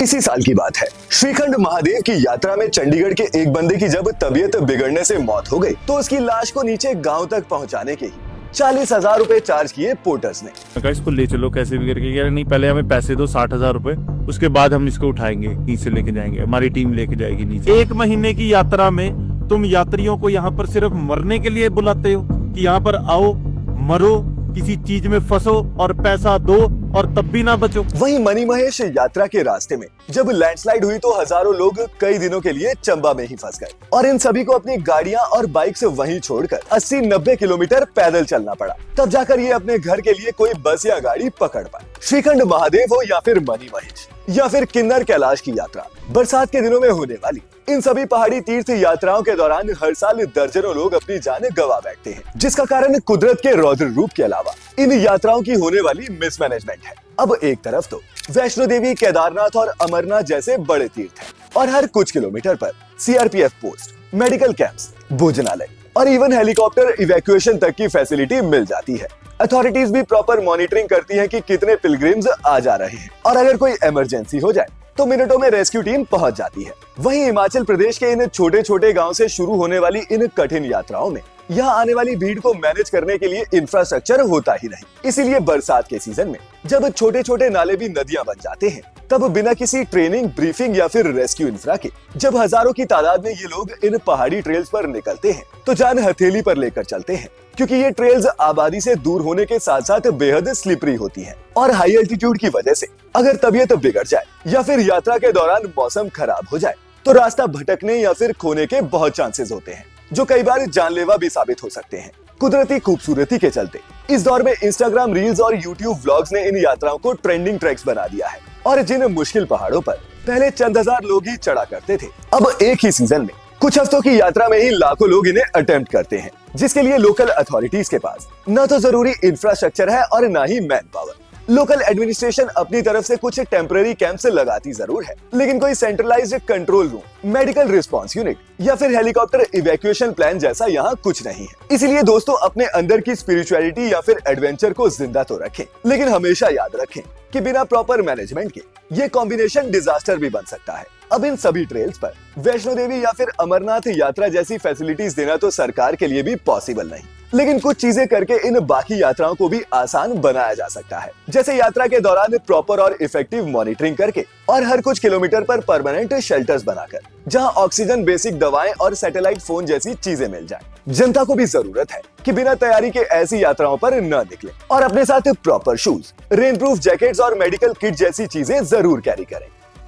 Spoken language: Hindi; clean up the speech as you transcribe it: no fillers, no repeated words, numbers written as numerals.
इसी साल की बात है, श्रीखंड महादेव की यात्रा में चंडीगढ़ के एक बंदे की जब तबीयत बिगड़ने से मौत हो गई तो उसकी लाश को नीचे गांव तक पहुंचाने के ही 40,000 रुपए चार्ज किए पोर्टर्स ने। इसको ले चलो कैसे भी करके, यार नहीं पहले हमें पैसे दो 60,000 रुपए, उसके बाद हम इसको उठाएंगे, नीचे लेके जाएंगे, हमारी टीम लेके जाएगी नीचे। 1 महीने की यात्रा में तुम यात्रियों को यहाँ पर सिर्फ मरने के लिए बुलाते हो कि यहाँ पर आओ, मरो, किसी चीज में फंसो और पैसा दो और तब भी ना बचो। वहीं मनी महेश यात्रा के रास्ते में जब लैंडस्लाइड हुई तो हजारों लोग कई दिनों के लिए चंबा में ही फंस गए और इन सभी को अपनी गाड़ियां और बाइक से वहीं छोड़कर 80-90 किलोमीटर पैदल चलना पड़ा। तब जाकर ये अपने घर के लिए कोई बस या गाड़ी पकड़ पाए। श्रीखंड महादेव हो या फिर मनी महेश या फिर किन्नर कैलाश की यात्रा, बरसात के दिनों में होने वाली इन सभी पहाड़ी तीर्थ यात्राओं के दौरान हर साल दर्जनों लोग अपनी जान गंवा बैठते हैं, जिसका कारण कुदरत के रौद्र रूप के अलावा इन यात्राओं की होने वाली मिसमैनेजमेंट है। अब एक तरफ तो वैष्णो देवी, केदारनाथ और अमरनाथ जैसे बड़े तीर्थ हैं और हर कुछ किलोमीटर पर सीआरपीएफ पोस्ट, मेडिकल कैंप्स, भोजनालय और इवन हेलीकॉप्टर इवैक्यूएशन तक की फैसिलिटी मिल जाती है। अथॉरिटीज भी प्रॉपर मॉनिटरिंग करती हैं कि कितने पिलग्रिम्स आ जा रहे हैं और अगर कोई इमरजेंसी हो जाए तो मिनटों में रेस्क्यू टीम पहुंच जाती है। वहीं हिमाचल प्रदेश के इन छोटे छोटे गांव से शुरू होने वाली इन कठिन यात्राओं में यहाँ आने वाली भीड़ को मैनेज करने के लिए इंफ्रास्ट्रक्चर होता ही नहीं। इसीलिए बरसात के सीजन में जब छोटे छोटे नाले भी नदियां बन जाते हैं तब बिना किसी ट्रेनिंग, ब्रीफिंग या फिर रेस्क्यू इंफ्रा के जब हजारों की तादाद में ये लोग इन पहाड़ी ट्रेल्स पर निकलते हैं तो जान हथेली पर लेकर चलते हैं, क्योंकि ये ट्रेल्स आबादी से दूर होने के साथ साथ बेहद स्लिपरी होती हैं और हाई एल्टीट्यूड की वजह से अगर तबीयत बिगड़ जाए या फिर यात्रा के दौरान मौसम खराब हो जाए तो रास्ता भटकने या फिर खोने के बहुत चांसेस होते हैं, जो कई बार जानलेवा भी साबित हो सकते हैं। कुदरती खूबसूरती के चलते इस दौर में इंस्टाग्राम रील्स और यूट्यूब व्लॉग्स ने इन यात्राओं को ट्रेंडिंग ट्रैक्स बना दिया है और जिन मुश्किल पहाड़ों पर पहले चंद हजार लोग ही चढ़ा करते थे, अब एक ही सीजन में कुछ हफ्तों की यात्रा में ही लाखों लोग इन्हें अटेम्प्ट करते हैं, जिसके लिए लोकल अथॉरिटीज के पास न तो जरूरी इंफ्रास्ट्रक्चर है और न ही मैन पावर। लोकल एडमिनिस्ट्रेशन अपनी तरफ से कुछ टेम्पररी कैंप्स लगाती जरूर है, लेकिन कोई centralised control room, medical response unit या फिर हेलीकॉप्टर इवैक्यूएशन प्लान जैसा यहाँ कुछ नहीं है। इसीलिए दोस्तों, अपने अंदर की स्पिरिचुअलिटी या फिर एडवेंचर को जिंदा तो रखें, लेकिन हमेशा याद रखें कि बिना प्रॉपर मैनेजमेंट के ये कॉम्बिनेशन डिजास्टर भी बन सकता है। अब इन सभी ट्रेल्स पर वैष्णो देवी या फिर अमरनाथ यात्रा जैसी फैसिलिटीज देना तो सरकार के लिए भी पॉसिबल नहीं, लेकिन कुछ चीजें करके इन बाकी यात्राओं को भी आसान बनाया जा सकता है, जैसे यात्रा के दौरान प्रॉपर और इफेक्टिव मॉनिटरिंग करके और हर कुछ किलोमीटर पर परमानेंट शेल्टर्स बनाकर, जहां ऑक्सीजन, बेसिक दवाएं और सैटेलाइट फोन जैसी चीजें मिल जाएं। जनता को भी जरूरत है कि बिना तैयारी के ऐसी यात्राओं पर न निकले और अपने साथ proper shoes, rain proof jackets और मेडिकल किट जैसी चीजें जरूर कैरी करें।